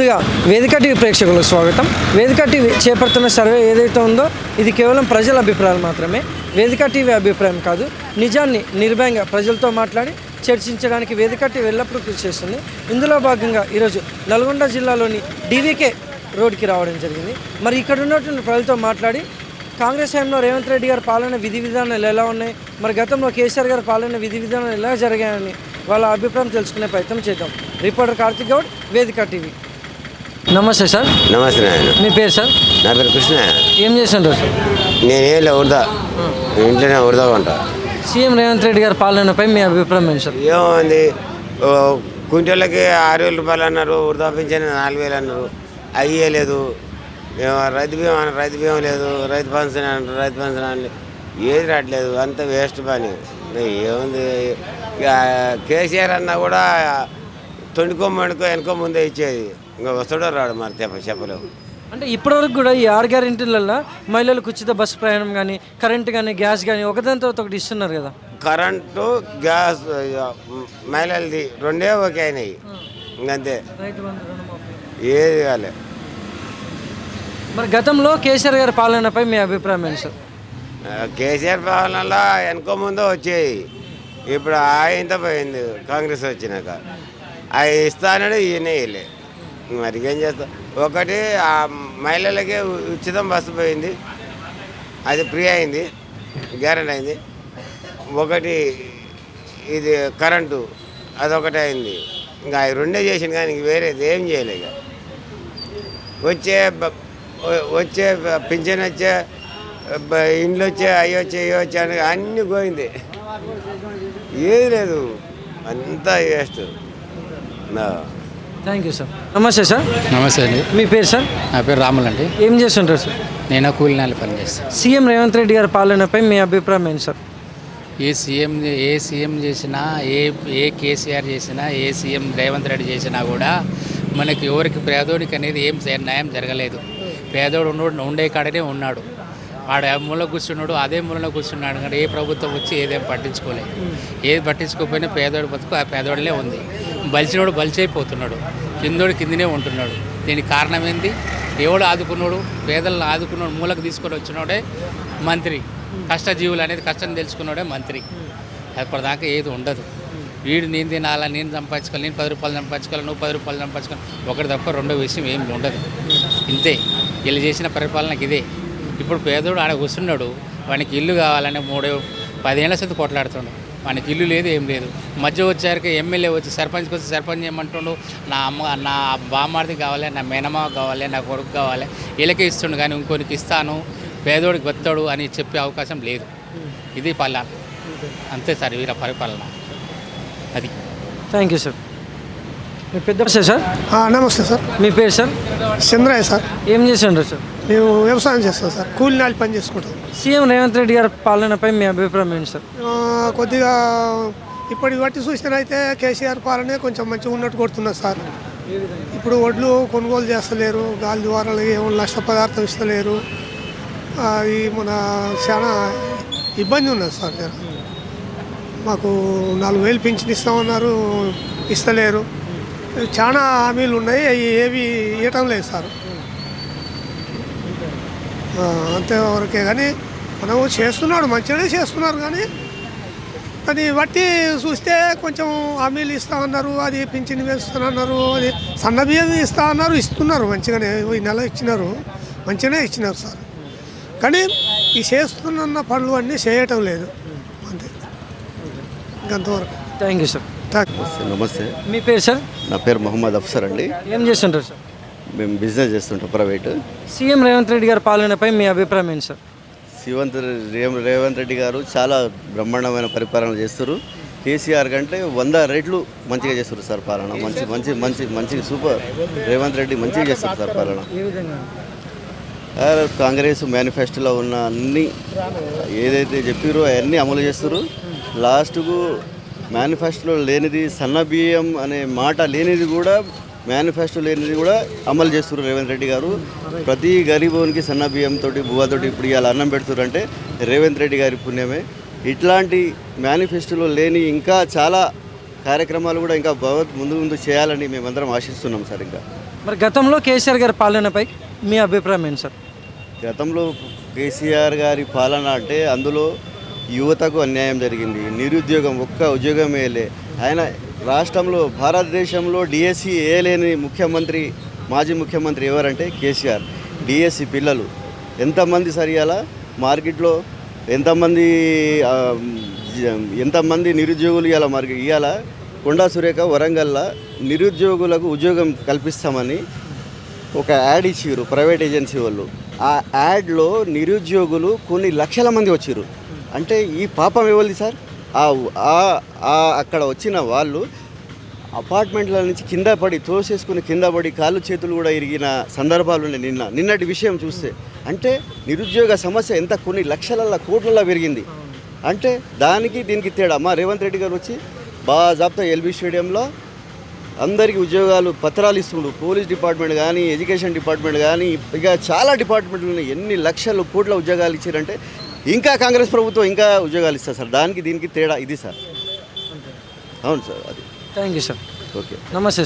ముందుగా వేదిక టీవీ ప్రేక్షకులకు స్వాగతం. వేదిక టీవీ చేపడుతున్న సర్వే ఏదైతే ఉందో ఇది కేవలం ప్రజల అభిప్రాయాలు మాత్రమే. వేదిక టీవీ అభిప్రాయం కాదు. నిజాన్ని నిర్భయంగా ప్రజలతో మాట్లాడి చర్చించడానికి వేదిక టీవీ ఎల్లప్పుడూ కృషి చేస్తుంది. ఇందులో భాగంగా ఈరోజు నల్గొండ జిల్లాలోని డీవీకే రోడ్కి రావడం జరిగింది. మరి ఇక్కడ ఉన్నటువంటి ప్రజలతో మాట్లాడి కాంగ్రెస్ హయాంలో రేవంత్ రెడ్డి గారి పాలన విధి విధానాలు ఎలా ఉన్నాయి, మరి గతంలో కేసీఆర్ గారి పాలన విధి విధానాలు ఎలా జరిగాయని వాళ్ళ అభిప్రాయం తెలుసుకునే ప్రయత్నం చేద్దాం. రిపోర్టర్ కార్తిక్ గౌడ్, వేదిక టీవీ. నమస్తే సార్. నమస్తే నాయన. మీ పేరు సార్? నా పేరు కృష్ణ. ఏం చేస్తుంటారు సార్? నేనేం ఉడతా, ఇంట్లోనే ఉడతా ఉంటా. సీఎం రేవంత్ రెడ్డి గారి పాలనపై మీ అభిప్రాయం ఏంటి సార్? ఏముంది, కుంటోళ్ళకి 6,000 రూపాయలు అన్నారు, వృధా పింఛన్ 4,000 అన్నారు, అయ్యలేదు. రైతు బీమా లేదు, రైతు పెన్షన్ అంటారు, రైతు పెన్షన్ అని ఏది రావట్లేదు, అంత వేస్ట్ పని. ఏముంది, కేసీఆర్ అన్నా కూడా తొండుకో వెనుకో ముందే ఇచ్చేది, ఇంకా వస్తాడో రాడు మరి చెప్పలేవు. అంటే ఇప్పటివరకు కూడా ఈ 6 గ్యారెంటీలలో మహిళలకు ఉచిత బస్సు ప్రయాణం కానీ, కరెంటు కానీ, గ్యాస్ కానీ ఒకదాని తర్వాత ఒకటి ఇస్తున్నారు కదా. కరెంటు, గ్యాస్, మహిళలది రెండే ఓకే అయినాయి, ఇంకంతే, ఏది కాలే. మరి గతంలో కేసీఆర్ గారి పాలనపై మీ అభిప్రాయం ఏంటి సార్? కేసీఆర్ పాలనలో వెనుకో ముందో వచ్చేది, ఇప్పుడు ఆయనతో పోయింది కాంగ్రెస్ వచ్చినాక. అవి ఇస్తానని ఈయన ఇవ్వలే, మరి ఏం చేస్తా. ఒకటి ఆ మహిళలకే ఉచితం బస్సు పోయింది, అది ఫ్రీ అయింది, గ్యారెంటీ అయింది. ఒకటి ఇది కరెంటు, అదొకటి అయింది. ఇంకా అవి రెండే చేసింది, కానీ ఇంక వేరేది ఏం చేయలే. ఇక వచ్చే పింఛన్ వచ్చే, ఇండ్లు వచ్చే, అవి వచ్చే అని అన్నీ పోయింది, ఏది లేదు, అంతా వేస్ట్. Thank you sir. నమస్తే సార్. నమస్తే అండి. మీ పేరు సార్? నా పేరు రాములు అండి. ఏం చేస్తుంటారు సార్? నేను కూలినాలు పని చేస్తాను. సీఎం రేవంత్ రెడ్డి గారి పాలనపై మీ అభిప్రాయం ఏంటి సార్? ఏ సీఎం చేసినా, ఏ కేసీఆర్ చేసినా, ఏ సీఎం రేవంత్ రెడ్డి చేసినా కూడా మనకి ఎవరికి పేదోడికి అనేది ఏం న్యాయం జరగలేదు. పేదోడు ఉండే కాడనే ఉన్నాడు, వాడు మూల కూర్చున్నాడు, అదే మూలలో కూర్చున్నాడు. కానీ ఏ ప్రభుత్వం వచ్చి ఏదేం పట్టించుకోలేదు. ఏది పట్టించుకోకపోయినా పేదోడి బతుకు ఆ పేదోడిలే ఉంది. బలిచినోడు బలిచైపోతున్నాడు, కిందోడు కిందనే ఉంటున్నాడు. దీనికి కారణం ఏంది? ఎవడు ఆదుకున్నాడు? పేదలను ఆదుకున్నాడు, మూలకు తీసుకొని వచ్చినోడే మంత్రి. కష్టజీవులు అనేది కష్టం తెలుసుకున్నాడే మంత్రి. అప్పటిదాకా ఏది ఉండదు. వీడు నేను తినాలా, నేను సంపాదించుకోవాలి, నేను 10 రూపాయలు సంపాదించుకోవాలి, నువ్వు 10 రూపాయలు సంపాదించుకోవాలి, ఒకటి తప్ప రెండో విషయం ఏమి ఉండదు. ఇంతే వీళ్ళు చేసిన పరిపాలనకి ఇదే. ఇప్పుడు పేదోడు ఆడ కూర్చున్నాడు, వానికి ఇల్లు కావాలని 10 ఏళ్ల సంది కొట్లాడుతుండు, వానికి ఇల్లు లేదు, ఏం లేదు. మధ్య వచ్చాక ఎమ్మెల్యే వచ్చి సర్పంచ్కి వచ్చి సర్పంచ్ ఏమంటుండు, నా బామ్మార్ది కావాలి, నా మేనమావ కావాలి, నా కొడుకు కావాలి, వీళ్ళకే ఇస్తుండు. కానీ ఇంకొనికి ఇస్తాను, పేదోడికి వస్తాడు అని చెప్పే అవకాశం లేదు. ఇది పాలన, అంతే సార్ వీర పరిపాలన అది. Thank you sir. మీ పెద్ద సార్? నమస్తే సార్. మీ పేరు సార్? చంద్రయ్య సార్. ఏం చేస్తుంటారు సార్? మేము వ్యవసాయం చేస్తాం సార్, కూలినాలి పని చేసుకుంటాం. సీఎం రేవంత్ రెడ్డి గారి పాలనపై మీ అభిప్రాయం ఏంటి సార్? కొద్దిగా ఇప్పటి బట్టి చూసినైతే కేసీఆర్ పాలనే కొంచెం మంచిగా ఉన్నట్టు కొడుతున్నారు సార్. ఇప్పుడు వడ్లు కొనుగోలు చేస్తలేరు, గాలి ద్వారా ఏమో నష్ట పదార్థం ఇస్తలేరు. అది మన చాలా ఇబ్బంది ఉన్నది సార్. మాకు 4,000 పింఛన్ ఇస్తామన్నారు, ఇస్తలేరు. చాలా హామీలు ఉన్నాయి, అవి ఏవి ఇవ్వటం లేదు సార్. అంతవరకే. కానీ మనం చేస్తున్నాడు, మంచిగానే చేస్తున్నారు. కానీ అది బట్టి చూస్తే కొంచెం హామీలు ఇస్తామన్నారు, అది పింఛన్ వేస్తానన్నారు, అది సన్న బియ్యం ఇస్తున్నారు, మంచిగానే. ఈ నెల ఇచ్చినారు, మంచిగానే ఇచ్చినారు సార్. కానీ ఈ చేస్తున్న పనులు అన్నీ చేయటం లేదు, అంతే. ఇంకంతవరకు. Thank you sir. నమస్తే. మీ పేరు సార్? నా పేరు మొహమ్మద్ అఫ్సర్ అండి. ఏం చేస్తుంటారు సార్? మేము బిజినెస్ చేస్తుంటాం, ప్రైవేట్. సీఎం రేవంత్ రెడ్డి గారి పాలనపై మీ అభిప్రాయం ఏంటి సార్? రేవంత్ రెడ్డి గారు చాలా బ్రహ్మాండమైన పరిపాలన చేస్తారు. కేసీఆర్ కంటే 100 రెట్లు మంచిగా చేస్తారు సార్ పాలన. మంచి సూపర్. రేవంత్ రెడ్డి మంచిగా చేస్తారు సార్ పాలన. కాంగ్రెస్ మేనిఫెస్టోలో ఉన్న అన్ని ఏదైతే చెప్పారో అవన్నీ అమలు చేస్తారు. లాస్ట్కు మేనిఫెస్టోలో లేనిది, సన్న బియ్యం అనే మాట లేనిది కూడా, మేనిఫెస్టో లేనిది కూడా అమలు చేస్తారు రేవంత్ రెడ్డి గారు. ప్రతి గరీబోనికి సన్న బియ్యంతో, బువ్వతోటి ఇప్పుడు ఇవాళ అన్నం పెడుతున్నారు అంటే రేవంత్ రెడ్డి గారి పుణ్యమే. ఇట్లాంటి మేనిఫెస్టోలో లేని ఇంకా చాలా కార్యక్రమాలు కూడా ఇంకా ముందు చేయాలని మేమందరం ఆశిస్తున్నాం సార్. ఇంకా మరి గతంలో కేసీఆర్ గారి పాలనపై మీ అభిప్రాయం ఏంటి సార్? గతంలో కేసీఆర్ గారి పాలన అంటే అందులో యువతకు అన్యాయం జరిగింది. నిరుద్యోగం, ఒక్క ఉద్యోగం వేయలే. ఆయన రాష్ట్రంలో భారతదేశంలో డిఎస్సి వేయలేని ముఖ్యమంత్రి, మాజీ ముఖ్యమంత్రి ఎవరంటే కేసీఆర్. డిఎస్సి పిల్లలు ఎంతమంది సరియాలా మార్కెట్లో ఎంతమంది నిరుద్యోగులు ఇవాళ ఇవాళ కొండా సురేఖ వరంగల్లో నిరుద్యోగులకు ఉద్యోగం కల్పిస్తామని ఒక యాడ్ ఇచ్చిర్రు ప్రైవేట్ ఏజెన్సీ వాళ్ళు. ఆ యాడ్లో నిరుద్యోగులు కొన్ని లక్షల మంది వచ్చారు. అంటే ఈ పాపం ఎవరిది సార్? అక్కడ వచ్చిన వాళ్ళు అపార్ట్మెంట్ల నుంచి కింద పడి తోసేసుకుని కింద పడి కాళ్ళు చేతులు కూడా ఇరిగిన సందర్భాలు ఉన్నాయి. నిన్నటి విషయం చూస్తే అంటే నిరుద్యోగ సమస్య ఎంత కొన్ని లక్షల కోట్లలో పెరిగింది. అంటే దానికి దీనికి తేడా. మా రేవంత్ రెడ్డి గారు వచ్చి బాజాబ్తా ఎల్బీ స్టేడియంలో అందరికీ ఉద్యోగాలు పత్రాలు ఇస్తుండు. పోలీస్ డిపార్ట్మెంట్ కానీ, ఎడ్యుకేషన్ డిపార్ట్మెంట్ కానీ, ఇక చాలా డిపార్ట్మెంట్లు ఉన్నాయి. ఎన్ని లక్షల కోట్ల ఉద్యోగాలు ఇచ్చారంటే ఇంకా కాంగ్రెస్ ప్రభుత్వం ఇంకా ఉద్యోగాలు ఇస్తారు సార్. దానికి దీనికి తేడా ఇది సార్. అవును సార్, అది. Thank you sir. ఓకే, నమస్తే సార్.